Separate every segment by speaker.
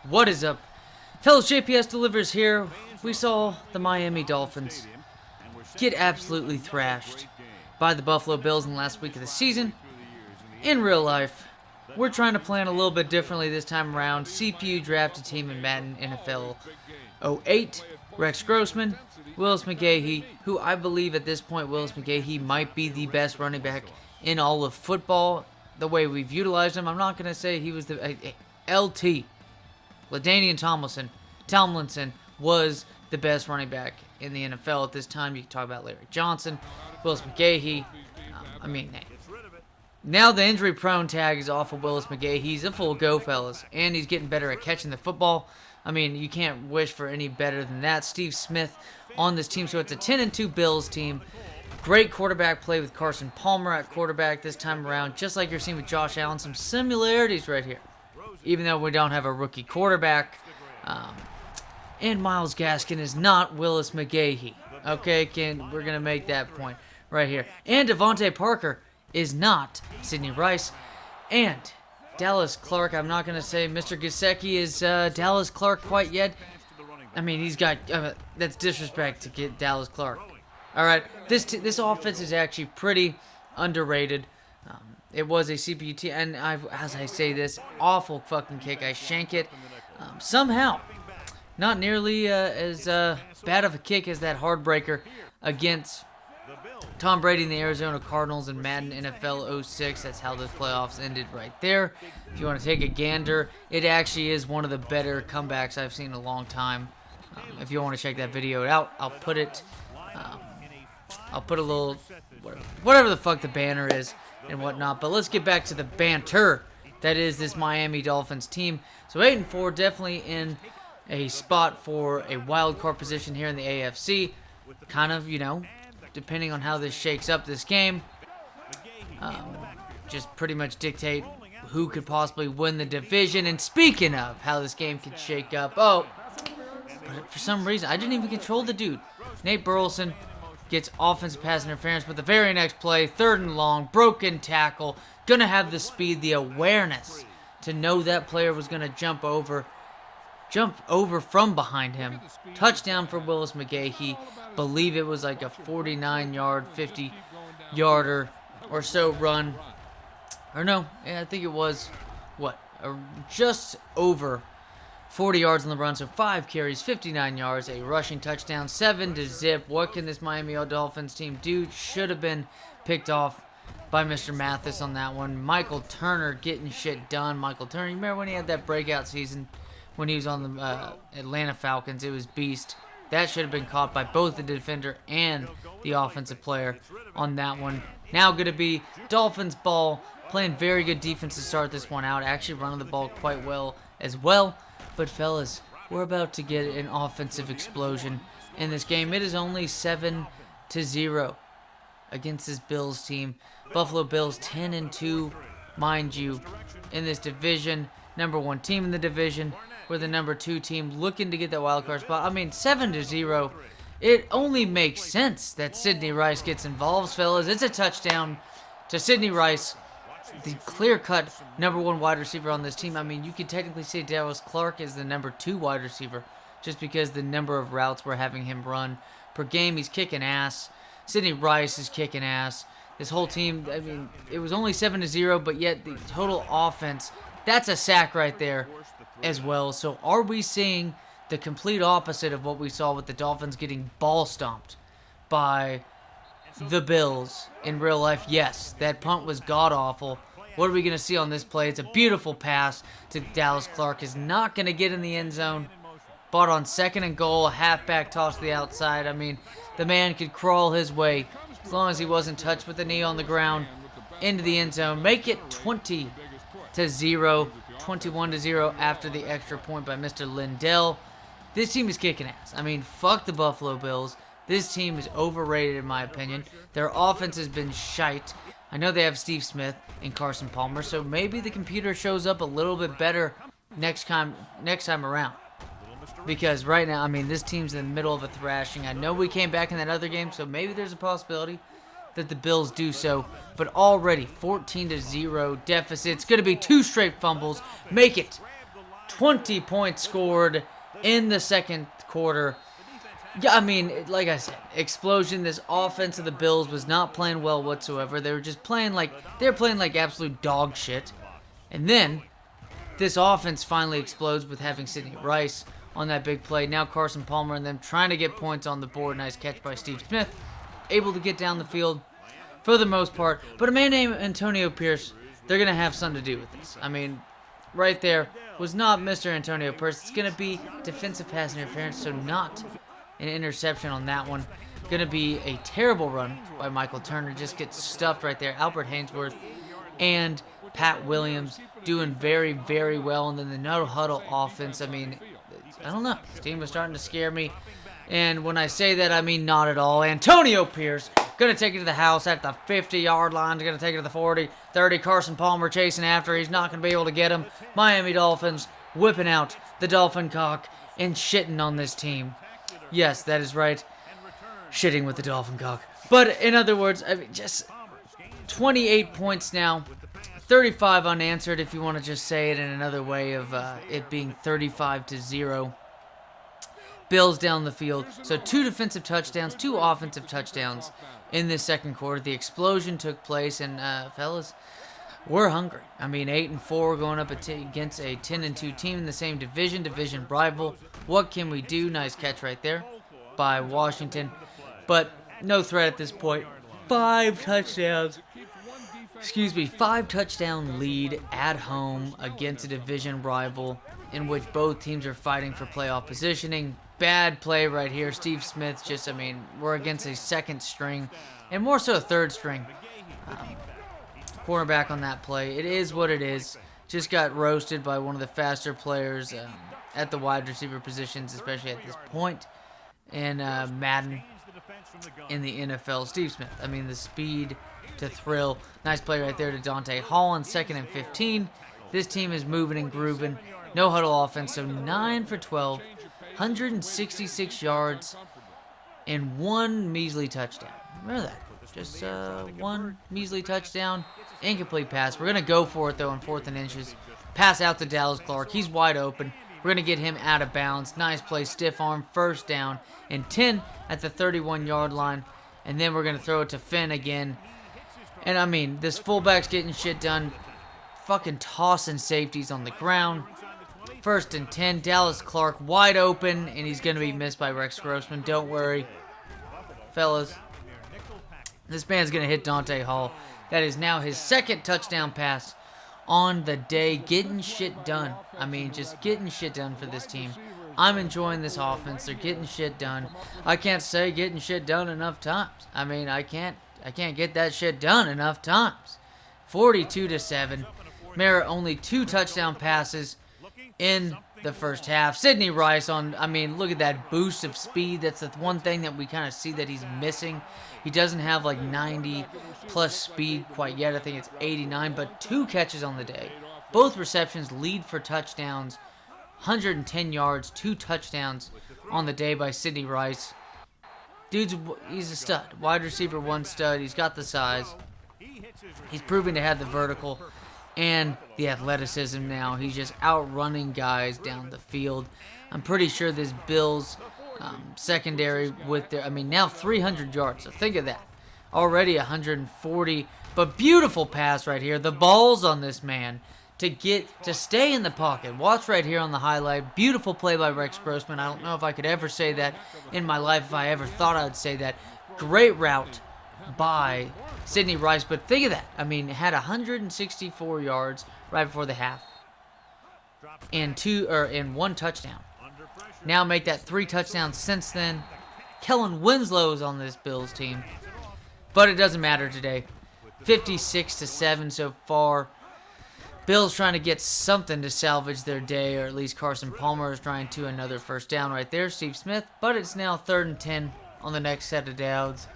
Speaker 1: What is up? Fellow JPS delivers here. We saw the Miami Dolphins get absolutely thrashed by the Buffalo Bills in the last week of the season. In real life, we're trying to plan a little bit differently this time around. CPU drafted team in Madden NFL 08. Rex Grossman, Willis McGahee, who I believe at this point Willis McGahee might be the best running back in all of football. The way we've utilized him, I'm not going to say he was the LT. LaDainian Tomlinson was the best running back in the NFL at this time. You can talk about Larry Johnson, Willis McGahee. Now the injury-prone tag is off of Willis McGahee. He's a full go, fellas, and he's getting better at catching the football. You can't wish for any better than that. Steve Smith on this team, so it's a 10-2 Bills team. Great quarterback play with Carson Palmer at quarterback this time around, just like you're seeing with Josh Allen. Some similarities right here, even though we don't have a rookie quarterback. And Myles Gaskin is not Willis McGahee. Okay, we're going to make that point right here. And Devontae Parker is not Sidney Rice. And Dallas Clark, I'm not going to say Mr. Gesicki is Dallas Clark quite yet. He's got, that's disrespect to get Dallas Clark. All right, this offense is actually pretty underrated. It was a CPUT, and as I say this, awful fucking kick. I shank it. Somehow, not nearly as bad of a kick as that heartbreaker against Tom Brady and the Arizona Cardinals in Madden NFL 06. That's how the playoffs ended right there. If you want to take a gander, it actually is one of the better comebacks I've seen in a long time. If you want to check that video out, I'll put it. I'll put a little, whatever the fuck the banner is and whatnot. But let's get back to the banter that is this Miami Dolphins team. So 8-4, definitely in a spot for a wild card position here in the AFC. Kind of, depending on how this shakes up this game, just pretty much dictate who could possibly win the division. And speaking of how this game could shake up, but for some reason, I didn't even control the dude. Nate Burleson gets offensive pass interference, but the very next play, 3rd and long, broken tackle, gonna have the speed, the awareness to know that player was gonna jump over from behind him. Touchdown for Willis McGahee. Believe it was like a 49-yard, 50-yarder or so run. Or no, I think it was, just over 40 yards on the run, so 5 carries, 59 yards, a rushing touchdown, 7-0. What can this Miami Dolphins team do? Should have been picked off by Mr. Mathis on that one. Michael Turner getting shit done. Michael Turner, you remember when he had that breakout season when he was on the Atlanta Falcons? It was beast. That should have been caught by both the defender and the offensive player on that one. Now going to be Dolphins ball, playing very good defense to start this one out. Actually running the ball quite well as well. But fellas, we're about to get an offensive explosion in this game. It is only 7-0 against this Bills team. Buffalo Bills 10-2, mind you, in this division. Number 1 team in the division. We're the number 2 team looking to get that wild card spot. 7-0. It only makes sense that Sidney Rice gets involved, fellas. It's a touchdown to Sidney Rice, the clear-cut number 1 wide receiver on this team. You could technically say Dallas Clark is the number 2 wide receiver just because the number of routes we're having him run per game. He's kicking ass. Sidney Rice is kicking ass. This whole team, it was only 7-0, but yet the total offense, that's a sack right there as well. So are we seeing the complete opposite of what we saw with the Dolphins getting ball stomped by the Bills in real life? Yes, that punt was god-awful. What are we going to see on this play? It's a beautiful pass to Dallas Clark. Is not going to get in the end zone. But on 2nd and goal, a halfback toss to the outside. The man could crawl his way as long as he wasn't touched with the knee on the ground into the end zone. Make it 20-0, 21-0 after the extra point by Mr. Lindell. This team is kicking ass. Fuck the Buffalo Bills. This team is overrated in my opinion. Their offense has been shite. I know they have Steve Smith and Carson Palmer, so maybe the computer shows up a little bit better next time around. Because right now, this team's in the middle of a thrashing. I know we came back in that other game, so maybe there's a possibility that the Bills do so. But already 14-0 deficit. It's going to be 2 straight fumbles. Make it 20 points scored in the second quarter. Yeah, I mean, like I said, explosion. This offense of the Bills was not playing well whatsoever. They were just playing like absolute dog shit. And then this offense finally explodes with having Sidney Rice on that big play. Now Carson Palmer and them trying to get points on the board. Nice catch by Steve Smith. Able to get down the field for the most part. But a man named Antonio Pierce, they're going to have something to do with this. I mean, right there was not Mr. Antonio Pierce. It's going to be defensive pass interference, so not an interception on that one. Going to be a terrible run by Michael Turner. Just gets stuffed right there. Albert Hainsworth and Pat Williams doing very, very well. And then the no huddle offense, I mean, I don't know. This team was starting to scare me. And when I say that, I mean not at all. Antonio Pierce going to take it to the house at the 50-yard line. Going to take it to the 40, 30. Carson Palmer chasing after. He's not going to be able to get him. Miami Dolphins whipping out the Dolphin cock and shitting on this team. Yes, that is right. Shitting with the Dolphin cock. But in other words, I mean, just 28 points now. 35 unanswered, if you want to just say it in another way of it being 35-0. Bills down the field. So 2 defensive touchdowns, 2 offensive touchdowns in this second quarter. The explosion took place, and fellas, we're hungry. I mean, 8-4 going up against a 10-2 team in the same division rival. What can we do? Nice catch right there by Washington. But no threat at this point. 5 touchdowns. 5-touchdown lead at home against a division rival in which both teams are fighting for playoff positioning. Bad play right here. Steve Smith just, I mean, we're against a second string and more so a third string cornerback on that play. It is what it is. Just got roasted by one of the faster players at the wide receiver positions, especially at this point in Madden in the NFL. Steve Smith, I mean, the speed to thrill. Nice play right there to Dante Hall on 2nd and 15. This team is moving and grooving. No huddle offense, so 9 for 12, 166 yards, and 1 measly touchdown. Remember that. Just 1 measly touchdown. Incomplete pass. We're going to go for it, though, on 4th and inches. Pass out to Dallas Clark. He's wide open. We're going to get him out of bounds. Nice play, stiff arm, first down, and 10 at the 31-yard line. And then we're going to throw it to Finn again. And, I mean, this fullback's getting shit done. Fucking tossing safeties on the ground. 1st and 10. Dallas Clark wide open, and he's going to be missed by Rex Grossman. Don't worry, fellas. This man's going to hit Dante Hall. That is now his 2nd touchdown pass on the day. Getting shit done. I mean, just getting shit done for this team. I'm enjoying this offense. They're getting shit done. I can't say getting shit done enough times. I mean, I can't get that shit done enough times. 42-7. Mara only 2 touchdown passes in the first half. Sidney Rice I mean, look at that boost of speed. That's the one thing that we kind of see that he's missing. He doesn't have like 90 plus speed quite yet. I think it's 89, but 2 catches on the day. Both receptions lead for touchdowns. 110 yards, 2 touchdowns on the day by Sidney Rice. He's a stud. Wide receiver 1 stud. He's got the size. He's proven to have the vertical and the athleticism now. He's just outrunning guys down the field. I'm pretty sure this Bills secondary with their, I mean, now 300 yards. So think of that. Already 140, but beautiful pass right here. The balls on this man to stay in the pocket. Watch right here on the highlight. Beautiful play by Rex Grossman. I don't know if I could ever say that in my life, if I ever thought I would say that. Great route by Sidney Rice, but think of that. I mean, had 164 yards right before the half, and 1 touchdown. Now make that 3 touchdowns since then. Kellen Winslow's on this Bills team, but it doesn't matter today. 56-7 so far. Bills trying to get something to salvage their day, or at least Carson Palmer is trying to. Another first down right there, Steve Smith, but it's now 3rd and 10 on the next set of downs.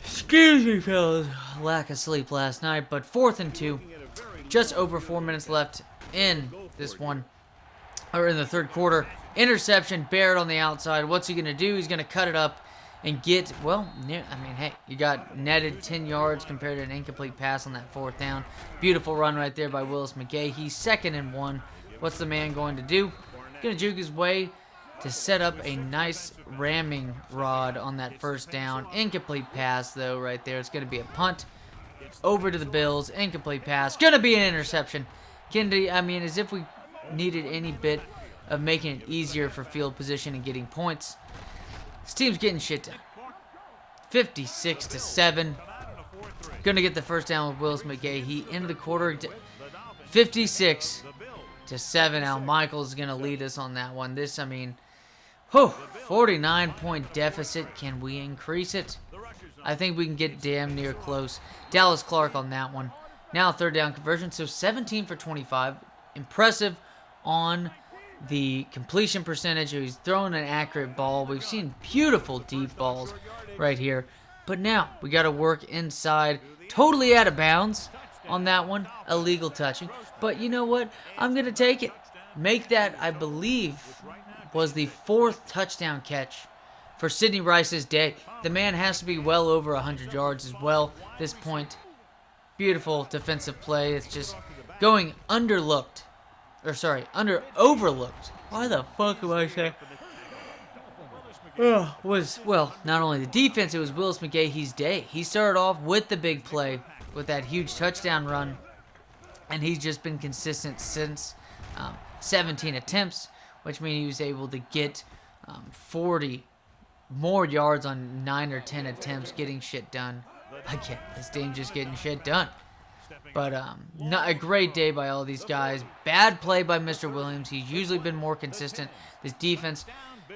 Speaker 1: Excuse me, fellas. Lack of sleep last night, but 4th and 2. Just over 4 minutes left in this one, or in the third quarter. Interception, Barrett on the outside. What's he going to do? He's going to cut it up and get, well, I mean, hey, you got netted 10 yards compared to an incomplete pass on that 4th down. Beautiful run right there by Willis McGahee. He's 2nd and 1 What's the man going to do? Going to juke his way to set up a nice ramming rod on that first down. Incomplete pass, though, right there. It's going to be a punt over to the Bills. Incomplete pass. Going to be an interception. Kennedy, I mean, as if we needed any bit of making it easier for field position and getting points. This team's getting shit done. 56-7. Going to get the first down with Willis McGahee into the quarter. 56-7. Al Michaels is going to lead us on that one. This, I mean, 49-point deficit. Can we increase it? I think we can get damn near close. Dallas Clark on that one. Now third down conversion. So 17 for 25. Impressive on the completion percentage. He's throwing an accurate ball. We've seen beautiful deep balls right here. But now we got to work inside. Totally out of bounds on that one. Illegal touching. But you know what? I'm going to take it. Make that, I believe, was the 4th touchdown catch for Sidney Rice's day. The man has to be well over 100 yards as well at this point. Beautiful defensive play. It's just going overlooked. Why the fuck am I saying? Well, not only the defense, it was Willis McGahee's day. He started off with the big play with that huge touchdown run, and he's just been consistent since 17 attempts, which means he was able to get 40 more yards on 9 or 10 attempts, getting shit done. Again, this team just getting shit done. But not a great day by all these guys. Bad play by Mr. Williams. He's usually been more consistent. This defense,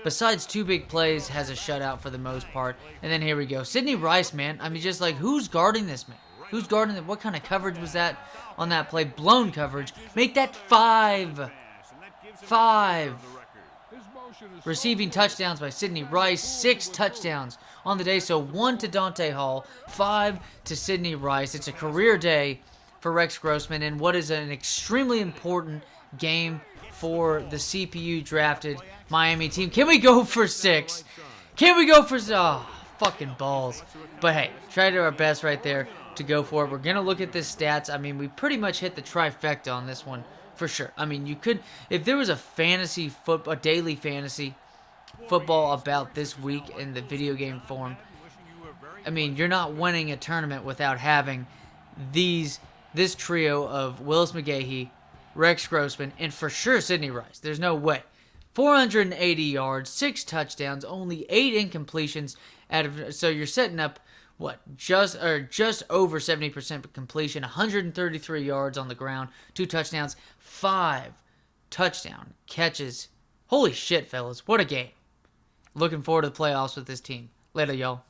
Speaker 1: besides 2 big plays, has a shutout for the most part. And then here we go. Sidney Rice, man. I mean, just like, who's guarding this man? Who's guarding it? What kind of coverage was that on that play? Blown coverage. Make that 5. 5. Receiving touchdowns by Sidney Rice. 6 touchdowns on the day. So 1 to Dante Hall. 5 to Sidney Rice. It's a career day for Rex Grossman in what is an extremely important game for the CPU drafted Miami team. Can we go for 6? Can we go for... Oh, fucking balls. But hey, try to do our best right there to go for it. We're going to look at this stats. I mean, we pretty much hit the trifecta on this one for sure. I mean, you could... If there was a daily fantasy football about this week in the video game form, I mean, you're not winning a tournament without having this trio of Willis McGahee, Rex Grossman, and for sure Sidney Rice. There's no way. 480 yards, 6 touchdowns, only 8 incompletions so you're setting up just over 70% completion, 133 yards on the ground, 2 touchdowns, 5 touchdown catches. Holy shit, fellas. What a game. Looking forward to the playoffs with this team. Later, y'all.